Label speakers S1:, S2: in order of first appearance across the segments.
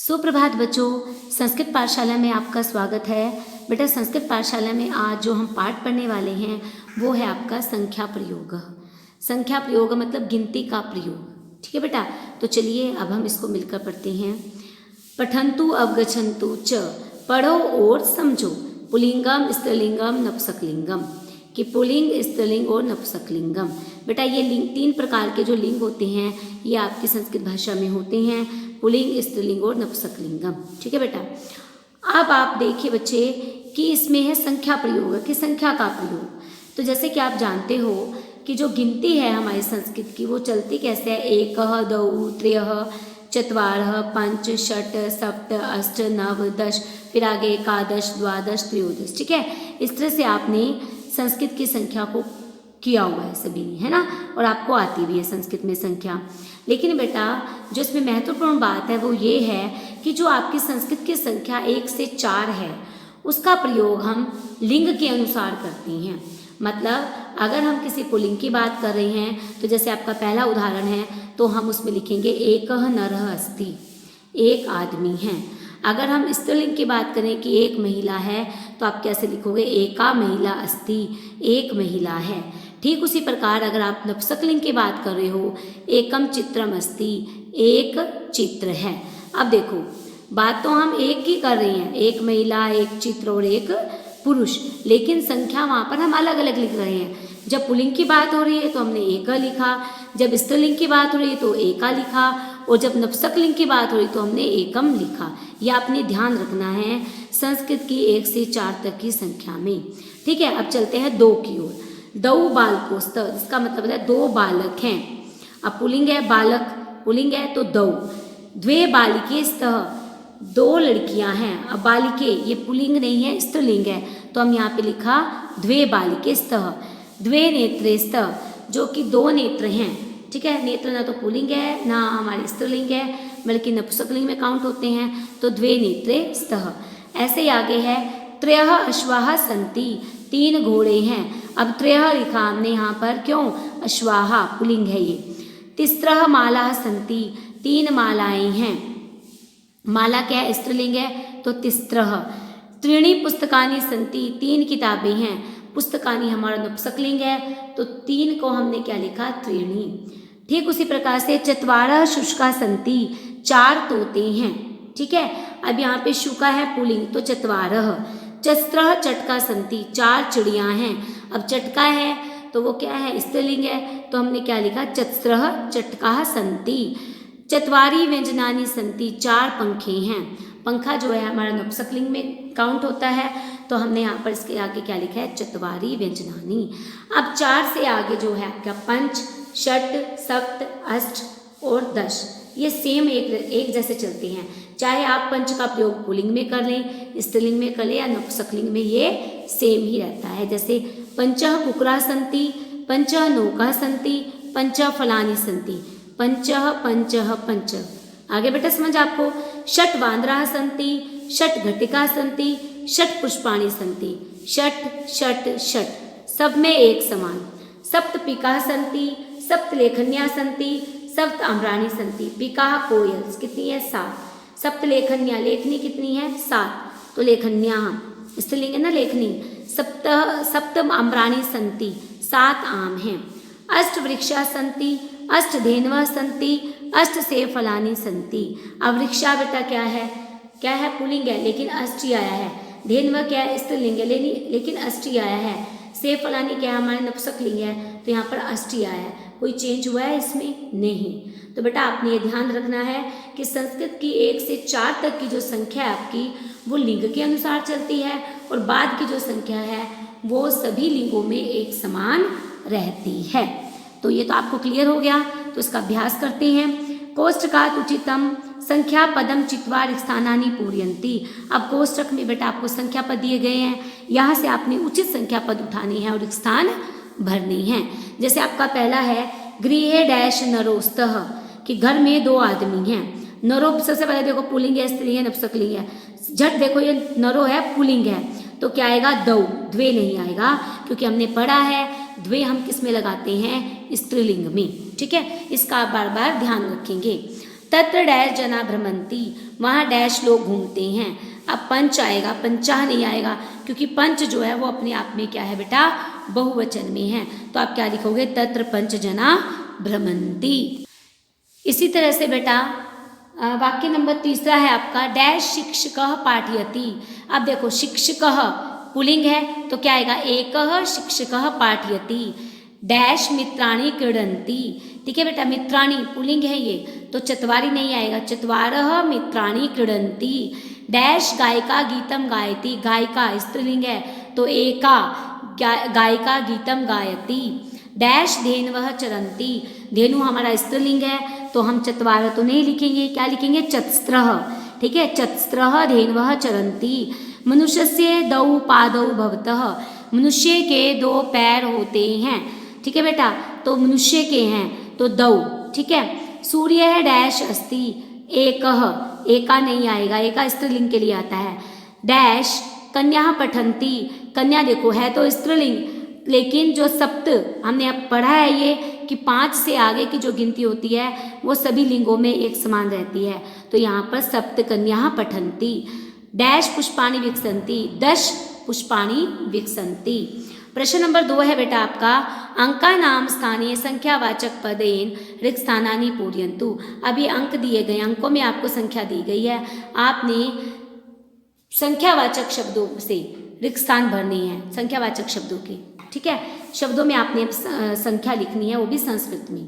S1: सुप्रभात बच्चों, संस्कृत पाठशाला में आपका स्वागत है। बेटा संस्कृत पाठशाला में आज जो हम पाठ पढ़ने वाले हैं वो है आपका संख्या प्रयोग। संख्या प्रयोग मतलब गिनती का प्रयोग। ठीक है बेटा, तो चलिए अब हम इसको मिलकर पढ़ते हैं। पठन्तु अवगच्छन्तु च, पढ़ो और समझो। पुल्लिंगम स्त्रीलिंगम नपुंसकलिंगम, कि पुल्लिंग स्त्रीलिंग और नपुंसकलिंगम। बेटा ये लिंग तीन प्रकार के जो लिंग होते हैं ये आपकी संस्कृत भाषा में होते हैं, पुल्लिंग स्त्रीलिंग और नपुंसकलिंगम। ठीक है बेटा, अब आप देखिए बच्चे कि इसमें है संख्या प्रयोग, कि संख्या का प्रयोग। तो जैसे कि आप जानते हो कि जो गिनती है हमारी संस्कृत की वो चलती कैसे है, एक दौ त्रयः चत्वारः पंच षट सप्त अष्ट नव दश, फिर आगे एकादश द्वादश त्रयोदश। ठीक है, इस तरह से आपने संस्कृत की संख्या को किया हुआ है सभी ने, है ना, और आपको आती भी है संस्कृत में संख्या। लेकिन बेटा जो इसमें महत्वपूर्ण बात है वो ये है कि जो आपकी संस्कृत की संख्या 1 से 4 है उसका प्रयोग हम लिंग के अनुसार करते हैं। मतलब अगर हम किसी पुल्लिंग की बात कर रहे हैं तो जैसे आपका पहला उदाहरण है तो हम उसमें लिखेंगे एकः नरः अस्ति, एक आदमी है। अगर हम स्त्रीलिंग की बात करें कि एक महिला है तो आप कैसे लिखोगे, एका महिला अस्ति, एक महिला है। ठीक उसी प्रकार अगर आप नपुंसकलिंग की बात कर रहे हो, एकम चित्रम अस्ति, एक चित्र है। अब देखो बात तो हम एक की कर रहे हैं, एक महिला एक चित्र और एक पुरुष, लेकिन संख्या वहाँ पर हम अलग अलग लिख रहे हैं। जब पुल्लिंग की बात हो रही है तो हमने एक लिखा, जब स्त्रीलिंग की बात हो रही है तो एका लिखा, और जब नपुंसकलिंग की बात हो रही तो हमने एकम लिखा। यह आपने ध्यान रखना है संस्कृत की 1 से 4 तक की संख्या में। ठीक है, अब चलते हैं 2 की ओर। दौ बालकोस्त, इसका मतलब है 2 बालक हैं। अब पुल्लिंग है बालक, पुल्लिंग है तो दौ। द्वे बालिके स्तः, 2 लड़कियां हैं। अब बालिके ये पुल्लिंग नहीं है स्त्रीलिंग है तो हम यहाँ पे लिखा द्वे बालिके स्तः। द्वे नेत्रे स्तः, जो कि 2 नेत्र हैं। ठीक है, नेत्र ना तो पुल्लिंग है ना हमारी स्त्रीलिंग है बल्कि नपुंसकलिंग में काउंट होते हैं, तो द्वे नेत्रे स्तः। ऐसे ही आगे है त्रयः अश्वाः सन्ति, 3 घोड़े हैं। अब त्रयः लिखा हमने यहाँ पर, क्यों, अश्वाः पुल्लिंग है ये। तिस्रः मालाः सन्ति, 3 मालाएं हैं। माला क्या है, स्त्रीलिंग है तो तिस्रः। त्रीणि पुस्तकानि सन्ति, 3 किताबें हैं। पुस्तकानि हमारा नपुंसकलिंग है तो 3 को हमने क्या लिखा, त्रीणि। ठीक उसी प्रकार से चत्वारः शुष्का सन्ति, 4 तोते हैं। ठीक है, अब यहाँ पे शुका है पुल्लिंग तो चत्वारः। चस्त्रः चटका सन्ति, 4 चिड़ियाँ हैं। अब चटका है तो वो क्या है, स्त्रीलिंग है तो हमने क्या लिखा, चस्त्रः चटकाः सन्ति। चत्वारि व्यंजनानि सन्ति, 4 पंखे हैं। पंखा जो है हमारा नपुंसकलिंग में काउंट होता है तो हमने यहाँ पर इसके आगे क्या लिखा है, चत्वारि व्यंजनानि। अब 4 से आगे जो है आपका पंच षट सप्त अष्ट और दश, ये सेम एक जैसे चलते हैं। चाहे आप पंच का प्रयोग पुल्लिंग में कर लें, स्त्रीलिंग में कर लें या नपुंसकलिंग में, ये सेम ही रहता है। जैसे पंचः कुक्कुराः सन्ति, पंचः नौकाः सन्ति, पंचः फलानि सन्ति, पंचः पंचः पंच। आगे बेटा समझ आपको, षट् वानराः सन्ति, षट् घटिकाः सन्ति, षट् पुष्पाणि सन्ति, षट् षट् षट्, सब में एक समान। सप्त पिकाः सन्ति, सप्त लेखन्याः सन्ति, सप्त आम्राणि सन्ति। पिकाः कोयल्स कितनी है, 7। सप्त लेखन्या, लेखनी कितनी है, 7, तो लेखन्याः स्त्रीलिंग है ना लेखनी। सप्त आम्राणि सन्ति, 7 आम हैं। अष्ट वृक्षाः सन्ति, अष्ट धेनवः सन्ति, अष्ट सेब फलानि सन्ति। अब वृक्षा बेटा क्या है पुल्लिंग है लेकिन अष्टी आया है। धेनवः क्या है, स्त्रीलिंग है लेकिन अष्टी आया है। सेब फलानी क्या है, हमारे नपुंसकलिंग है तो यहाँ पर अष्टी आया है। कोई चेंज हुआ है इसमें, नहीं। तो बेटा आपने ये ध्यान रखना है कि संस्कृत की 1 से 4 तक की जो संख्या है आपकी वो लिंग के अनुसार चलती है और बाद की जो संख्या है वो सभी लिंगों में एक समान रहती है। तो ये तो आपको क्लियर हो गया, तो इसका अभ्यास करते हैं। कोष्टकात् उचितम संख्या पदम चित्वा रिक्स्थानानि पूरयन्ति। अब कोष्टक में बेटा आपको संख्या पद दिए गए हैं, यहाँ से आपने उचित संख्या पद उठाने हैं और रिक्स्थान भरने हैं। जैसे आपका पहला है गृहे डैश नरोस्तः, कि घर में 2 आदमी हैं। नरो सबसे पहले देखो पुल्लिंग है स्त्रीलिंग है नपुंसकलिंग है। झट देखो ये नरो है पुल्लिंग है तो क्या आएगा, दौ, द्वे नहीं आएगा क्योंकि हमने पढ़ा है द्वे हम किस में लगाते हैं, स्त्रीलिंग में। ठीक है, इसका आप बार बार ध्यान रखेंगे। तत्र डैश जना भ्रमंती, वहाँ डैश लोग घूमते हैं। अब पंच आएगा, पंचाह नहीं आएगा, क्योंकि पंच जो है वो अपने आप में क्या है बेटा, बहुवचन में है। तो आप क्या लिखोगे, तत्र पंच जना भ्रमंती। इसी तरह से बेटा वाक्य नंबर तीसरा है आपका, डैश शिक्षकः पाठयति। अब देखो शिक्षकः पुल्लिंग है तो क्या आएगा, एकः शिक्षकः पाठयति। डैश मित्राणि क्रीडन्ति, ठीक है बेटा, मित्राणि पुल्लिंग है ये, तो चत्वारि नहीं आएगा, चत्वारः मित्राणि क्रीडन्ति। डैश गायिका गीतम गायति, गायिका स्त्रीलिंग है तो एका गायिका गीतम गायति। डैश धेनवः चरन्ति, धेनु हमारा स्त्रीलिंग है तो हम चत्वार तो नहीं लिखेंगे, क्या लिखेंगे, चतस्रः, ठीक है, चतस्रः धेनवः चरन्ति। मनुष्यस्य द्वौ पादौ भवतः, मनुष्य के दो पैर होते हैं, ठीक है बेटा, तो मनुष्य के हैं तो दौ, ठीक है। सूर्य है डैश अस्ति, एकः, एका नहीं आएगा, एका स्त्रीलिंग के लिए आता है। डैश कन्या पठन्ति, कन्या देखो है तो स्त्रीलिंग, लेकिन जो सप्त हमने अब पढ़ा है ये कि 5 से आगे की जो गिनती होती है वो सभी लिंगों में एक समान रहती है, तो यहाँ पर सप्त कन्या पठन्ति। डैश पुष्पाणि विकसन्ति, 10 पुष्पाणि विकसन्ति। प्रश्न नंबर 2 है बेटा आपका, अंका नाम स्थानीय संख्यावाचक पदेन रिक्त स्थानानि पूरयन्तु। अभी अंक दिए गए, अंकों में आपको संख्या दी गई है, आपने संख्यावाचक शब्दों से रिक्त स्थान भरने हैं, संख्यावाचक शब्दों के, ठीक है, शब्दों में आपने संख्या लिखनी है, वो भी संस्कृत में।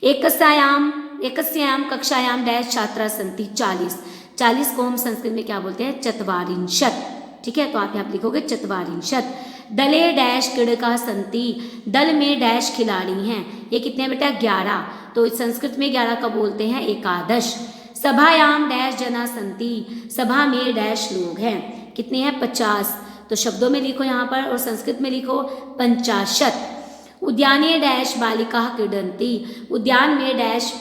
S1: एकस्याम कक्षायाम डैश छात्रा सन्ति, 40 को हम संस्कृत में क्या बोलते हैं, चत्वारिंशत्, ठीक है, तो आप यहाँ लिखोगे चत्वारिंशत्। दले डैश क्रीडकाः सन्ति, दल में डैश खिलाड़ी हैं, ये कितने हैं बेटा, 11, तो संस्कृत में 11 का बोलते हैं एकादश। सभायाम डैश जना सन्ति, सभा में डैश लोग हैं, कितने हैं, 50, तो शब्दों में लिखो यहाँ पर और संस्कृत में लिखो 50। उद्याने डैश बालिकाः क्रीडन्ति, उद्यान में डैश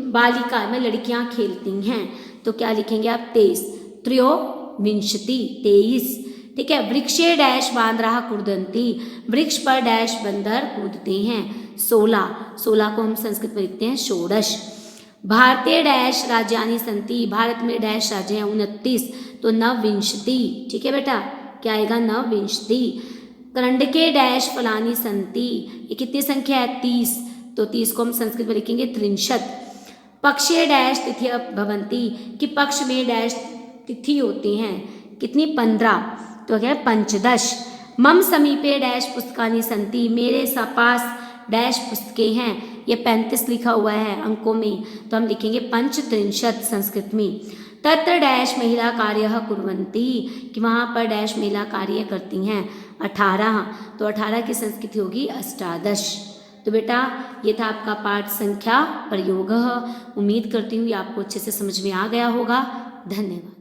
S1: बालिका में लड़कियाँ खेलती हैं, तो क्या लिखेंगे आप, 23, त्रयोविंशति, 23, ठीक है। वृक्षे डैश बांदराः कूदन्ति, वृक्ष पर डैश बंदर कूदते हैं, 16 को हम संस्कृत में लिखते हैं षोडश। भारतीय डैश राज्यानि सन्ति, भारत में डैश राज्य हैं 29, तो नवविंशति, ठीक है बेटा, क्या आएगा, नवविंशति। करंडके डैश फलानि सन्ति, ये कितनी संख्या है, 30, तो 30 को हम संस्कृत में लिखेंगे 63। पक्षे डैश तिथि भवन्ति, कि पक्ष में डैश तिथि होती हैं, कितनी, 15, तो क्या है, 15। मम समीपे डैश पुस्तकानि सन्ति, मेरे पास डैश पुस्तकें हैं, ये 35 लिखा हुआ है अंकों में, तो हम लिखेंगे 35 संस्कृत में। तत्र डैश महिला कार्यः कुर्वन्ति, कि वहाँ पर डैश महिला कार्य करती हैं, 18, तो 18 की संस्कृति होगी अष्टादश। तो बेटा ये था आपका पाठ संख्या प्रयोग। उम्मीद करती हूँ ये आपको अच्छे से समझ में आ गया होगा। धन्यवाद।